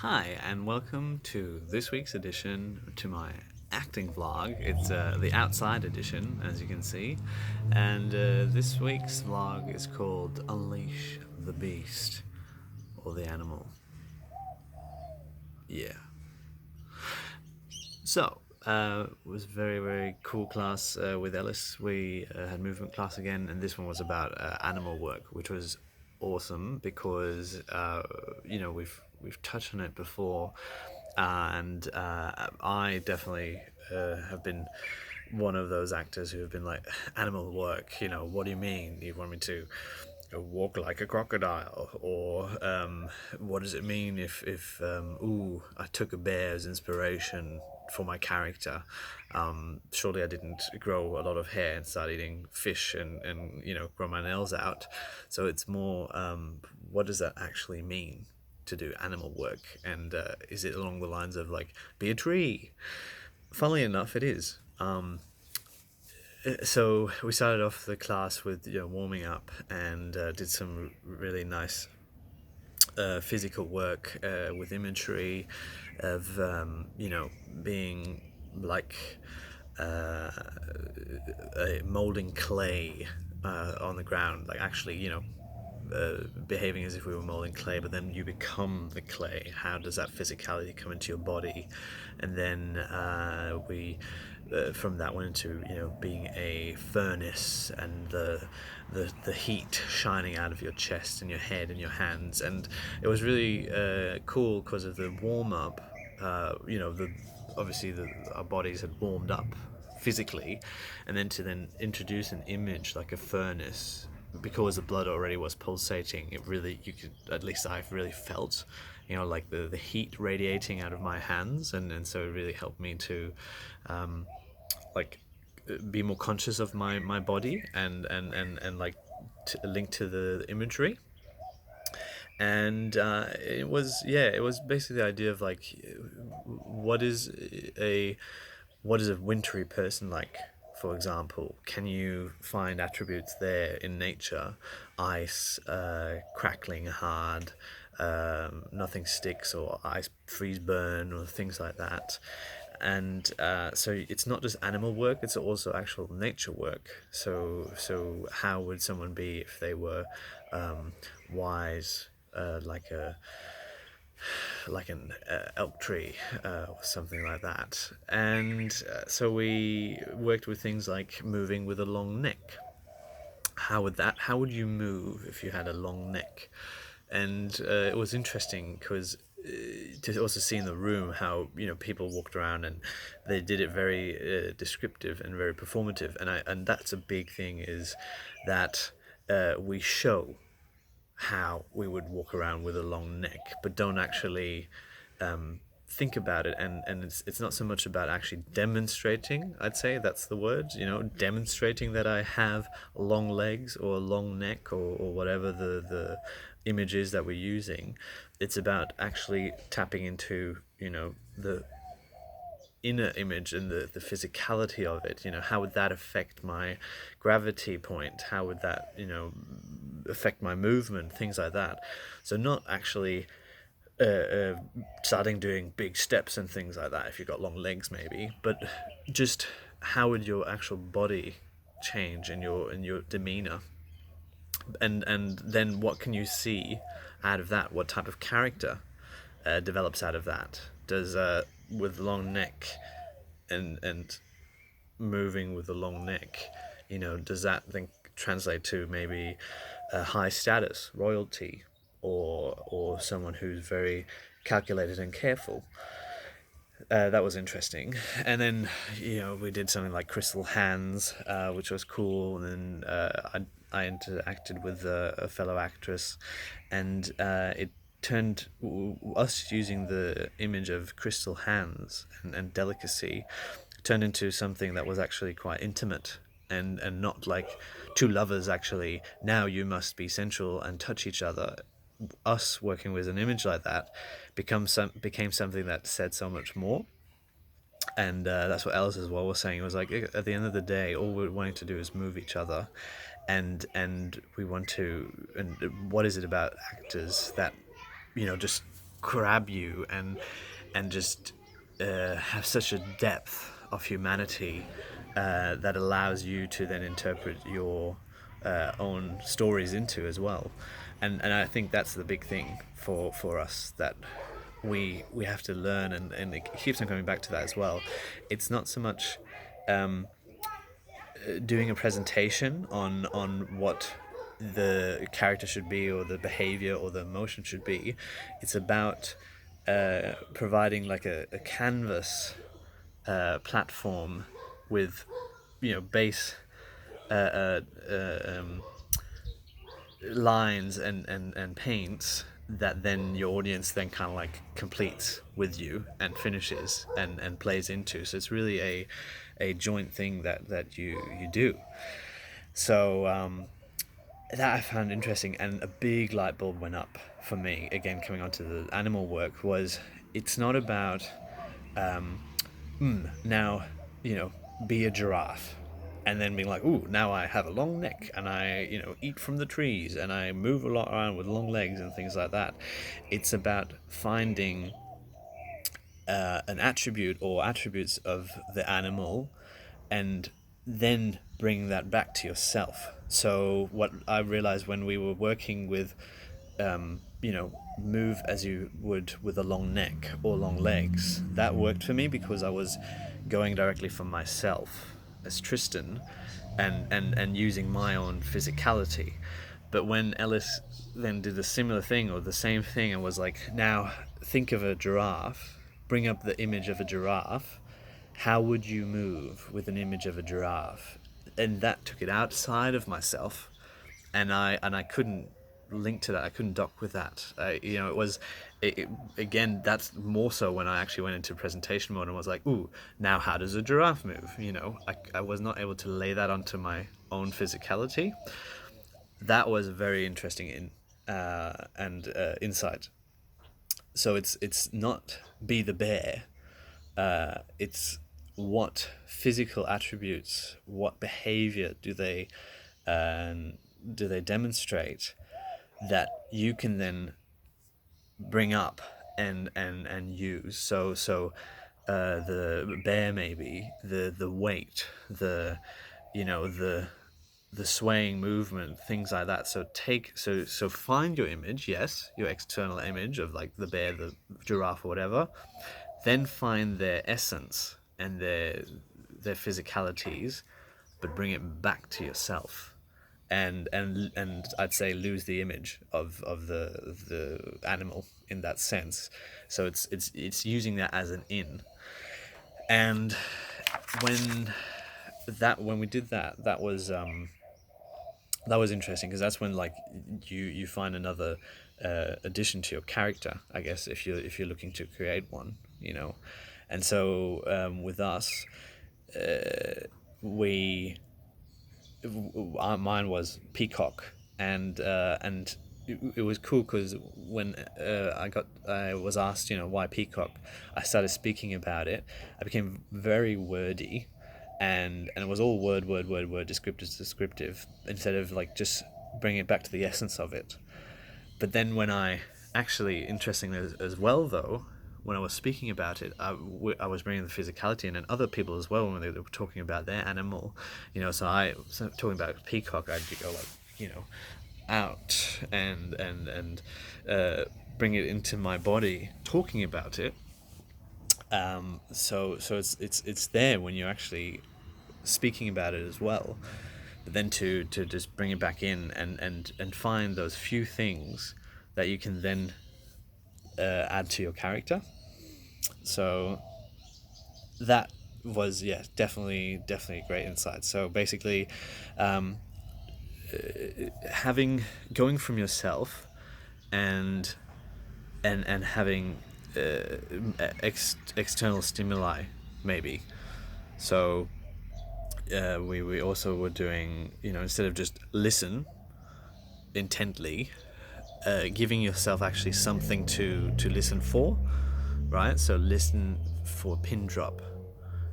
Hi, and welcome to this week's edition to my acting vlog. It's the outside edition, as you can see, and this week's vlog is called Unleash the Beast, or the animal. Yeah. So, it was a very, very cool class with Ellis. We had movement class again, and this one was about animal work, which was awesome because we've touched on it before, and I definitely have been one of those actors who have been like, animal work. What do you mean? You want me to walk like a crocodile, or what does it mean if I took a bear as inspiration for my character? Surely I didn't grow a lot of hair and start eating fish and grow my nails out. So it's more, what does that actually mean to do animal work? And is it along the lines of like, be a tree? Funnily enough, it is. So we started off the class with warming up, and did some really nice physical work with imagery of being like uh, molding clay on the ground, like actually behaving as if we were molding clay, but then you become the clay. How does that physicality come into your body? And then we from that went into being a furnace, and the heat shining out of your chest and your head and your hands. And it was really cool because of the warm up. Our bodies had warmed up physically, and then to then introduce an image like a furnace, because the blood already was pulsating, it really, you could, at least I've really felt like the heat radiating out of my hands, and so it really helped me to like be more conscious of my body, and like link to the imagery. And it was basically the idea of like, what is a wintry person like? For example, can you find attributes there in nature? Ice, crackling hard, nothing sticks, or ice freeze burn, or things like that. And so it's not just animal work; it's also actual nature work. So how would someone be if they were wise, like an elk tree, or something like that? And so we worked with things like moving with a long neck. How would you move if you had a long neck? And it was interesting because to also see in the room how people walked around, and they did it very descriptive and very performative. And that's a big thing, is that we show how we would walk around with a long neck, but don't actually think about it. And it's not so much about actually demonstrating. I'd say that's the word, demonstrating that I have long legs or a long neck, or whatever the image is that we're using. It's about actually tapping into the inner image and the physicality of it. How would that affect my gravity point? How would that affect my movement? Things like that. So not actually starting doing big steps and things like that if you've got long legs, maybe, but just how would your actual body change in your demeanor, and then what can you see out of that? What type of character develops out of that? Does with long neck, and moving with a long neck, does that then translate to maybe a high status, royalty, or someone who's very calculated and careful? That was interesting. And then we did something like crystal hands, which was cool. And then I interacted with a fellow actress, and it turned us using the image of crystal hands and delicacy, turned into something that was actually quite intimate, and not like two lovers actually, now you must be sensual and touch each other. Us working with an image like that became something that said so much more. And that's what Alice as well was saying. It was like, at the end of the day, all we're wanting to do is move each other, and we want to. And what is it about actors that just grab you and just have such a depth of humanity that allows you to then interpret your own stories into as well. And I think that's the big thing for us, that we have to learn, and it keeps on coming back to that as well. It's not so much doing a presentation on what the character should be, or the behavior or the emotion should be. It's about providing like a canvas platform with, base lines and paints that then your audience then kind of like completes with you and finishes and plays into. So it's really a joint thing that you do. So that I found interesting, and a big light bulb went up for me, again coming onto the animal work, was it's not about now, be a giraffe, and then being like, ooh, now I have a long neck, and I, eat from the trees, and I move a lot around with long legs and things like that. It's about finding an attribute or attributes of the animal, and then bringing that back to yourself. So what I realized when we were working with, move as you would with a long neck or long legs, that worked for me because I was going directly from myself as Tristan, and using my own physicality. But when Ellis then did a similar thing or the same thing and was like, now think of a giraffe, bring up the image of a giraffe, how would you move with an image of a giraffe? And that took it outside of myself, and I couldn't link to that. I couldn't dock with that. Again, that's more so when I actually went into presentation mode and was like, ooh, now how does a giraffe move? I was not able to lay that onto my own physicality. That was very interesting insight. So it's not be the bear. It's what physical attributes, what behavior do they demonstrate that you can then bring up and use. So the bear, maybe the weight, the swaying movement, things like that. So find your image, yes, your external image of like the bear, the giraffe, or whatever. Then find their essence and their physicalities, but bring it back to yourself, and I'd say lose the image of the animal in that sense. So it's using that as an in. And when we did that was interesting, because that's when like you find another addition to your character, I guess, if you're looking to create one, and so with us, mine was peacock, and it was cool because when I was asked, why peacock, I started speaking about it. I became very wordy, and it was all word, descriptive, instead of like just bringing it back to the essence of it. But then when I actually, interestingly as well though, when I was speaking about it, I was bringing the physicality in, and other people as well when they were talking about their animal, so talking about peacock, I'd go like, out and bring it into my body, talking about it. So it's there when you're actually speaking about it as well. But then to just bring it back in and find those few things that you can then add to your character. So that was, definitely a great insight. So basically, going from yourself and having external stimuli, maybe. So we also were doing, instead of just listen intently, giving yourself actually something to listen for, right? So listen for pin drop.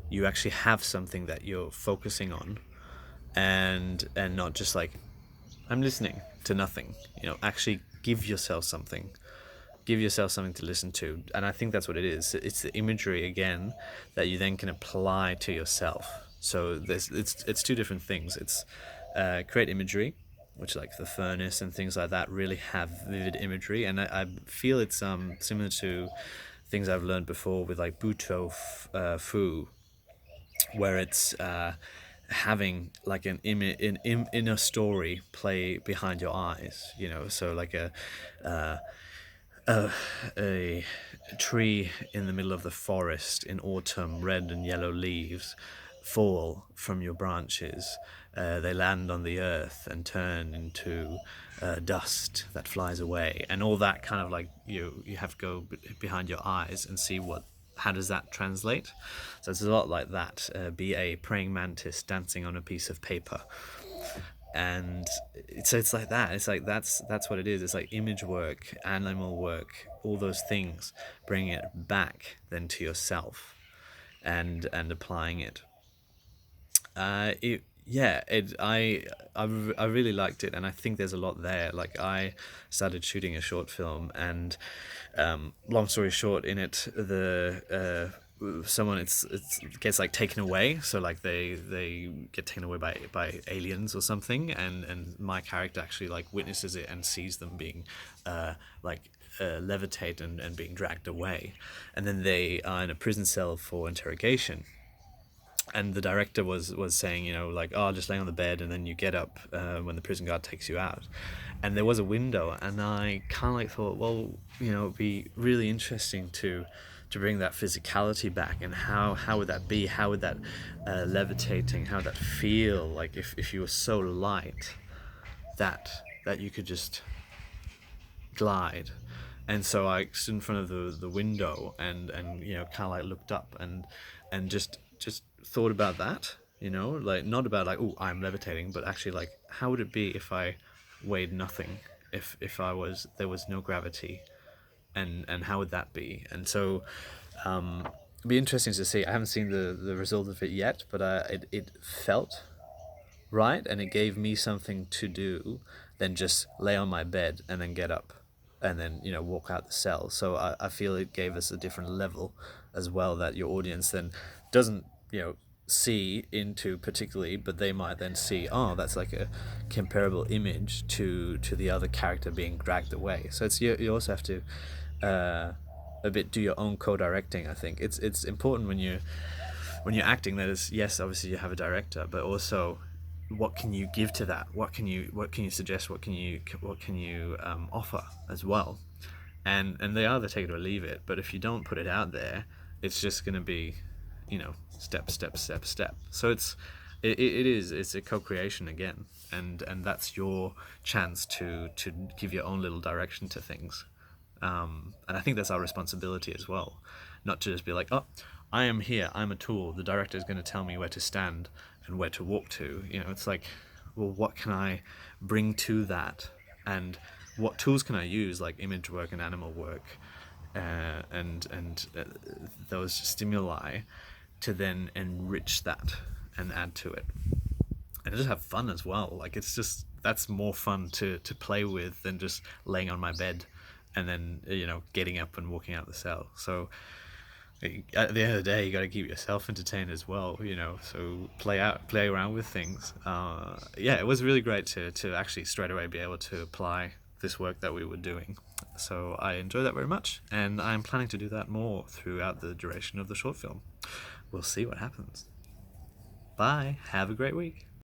You actually have something that you're focusing on, and not just like, I'm listening to nothing. Actually give yourself something. give yourself something to listen to. And I think that's what it is. It's the imagery again that you then can apply to yourself. So it's two different things. It's create imagery, which like the furnace and things like that really have vivid imagery, and I feel it's similar to things I've learned before with like Buto Fu, where it's having like an image in a story play behind your eyes, so like a tree in the middle of the forest in autumn, red and yellow leaves fall from your branches. They land on the earth and turn into dust that flies away, and all that kind of like you have to go behind your eyes and see how does that translate. So it's a lot like that. Be a praying mantis dancing on a piece of paper. And so it's like that. It's like that's what it is. It's like image work, animal work, all those things, bringing it back then to yourself, and applying it. I really liked it, and I think there's a lot there. Like I started shooting a short film, and long story short, in it the someone it's gets like taken away, so like they get taken away by aliens or something, and my character actually like witnesses it and sees them being levitate and being dragged away, and then they are in a prison cell for interrogation. And the director was saying, like, oh, just lay on the bed and then you get up when the prison guard takes you out. And there was a window, and I kind of like thought, well, it'd be really interesting to bring that physicality back, and how would that be? How would that levitating? How would that feel like if you were so light that you could just glide? And so I stood in front of the window and kind of like looked up and just thought about that, like not about like, oh, I'm levitating, but actually like, how would it be if I weighed nothing, if there was no gravity, and how would that be? And so it'd be interesting to see. I haven't seen the result of it yet, but it felt right, and it gave me something to do than just lay on my bed and then get up and then walk out the cell. So I feel it gave us a different level as well, that your audience then doesn't see into particularly, but they might then see, oh, that's like a comparable image to the other character being dragged away. So it's you also have to a bit do your own co-directing. I think it's important when you're acting, that is, yes, obviously you have a director, but also what can you give to that? What can you suggest? What can you offer as well? And they either take it or leave it. But if you don't put it out there, it's just going to be, step. So it's a co-creation again, and that's your chance to give your own little direction to things. And I think that's our responsibility as well, not to just be like, oh, I am here, I'm a tool, the director is going to tell me where to stand and where to walk to. It's like, well, what can I bring to that, and what tools can I use, like image work and animal work, and those stimuli, to then enrich that and add to it, and just have fun as well. Like it's just, that's more fun to play with than just laying on my bed and then getting up and walking out the cell. So at the end of the day, you got to keep yourself entertained as well, so play around with things. It was really great to actually straight away be able to apply this work that we were doing. So I enjoyed that very much, and I'm planning to do that more throughout the duration of the short film. We'll see what happens. Bye. Have a great week.